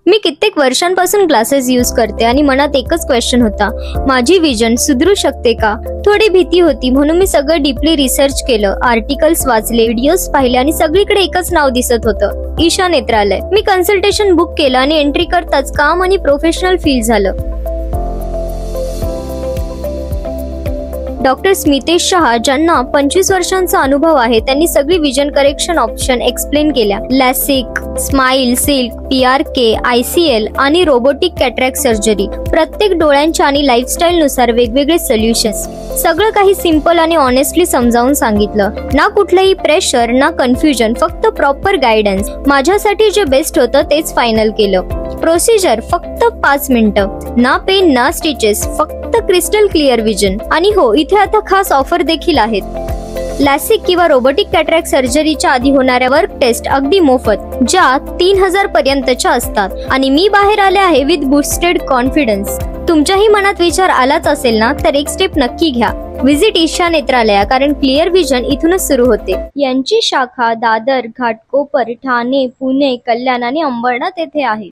मी कित्येक वर्षांपासून glasses use करते आणि मनात एकच क्वेश्चन होता, माझी विजन सुधरू शकते का? थोडी भीती होती, म्हणून मी सगळं डीपली रिसर्च केलं, आर्टिकल्स वाचले, व्हिडिओज पाहिले आणि सगळीकडे एकच नाव दिसत होतं, ईशा नेत्रालय. मी कन्सल्टेशन बुक केलं आणि एंट्री करताच काम आणि प्रोफेशनल फील झालं. डॉक्टर स्मितेश शहा, ज्यांना 25 वर्षांचा अनुभव आहे, त्यांनी सगळी विजन करेक्शन ऑप्शन एक्सप्लेन केल्या. LASIK, smile, silk, PRK, ICL आणि रोबोटिक कॅटरॅक्ट सर्जरी. प्रत्येक डोळ्यांच्या आणि लाईफस्टाईल नुसार वेगवेगळे सोल्युशन्स. सगळं काही सिंपल आणि ऑनेस्टली समजावून सांगितलं. ना कुठलंही प्रेशर, ना कन्फ्युजन, फक्त प्रॉपर गायडन्स. माझ्यासाठी जे बेस्ट होतं तेच फायनल केलं. प्रोसिजर फक्त 5 मिनिटं. ना पेन ना स्टिचेस, फक्त क्रिस्टल क्लिअर विजन. आणि हो, इथे आता खास ऑफर देखील आहेत. लॅसिक किंवा रोबोटिक कॅटरॅक्ट सर्जरीच्या आधी होणाऱ्या वर्क टेस्ट अगदी मोफत, ज्या 3000 पर्यंतच्या असतात. आणि मी बाहेर आले आहे विथ बूस्टेड कॉन्फिडन्स. तुमच्याही मनात विचार आलाच असेल ना, तर एक स्टेप नक्की घ्या. विजिट ईशा नेत्रालया, कारण क्लिअर विजन इथूनच सुरू होते. यांची शाखा दादर, घाटकोपर, ठाणे, पुणे, कल्याण आणि अंबरनाथ येथे आहे.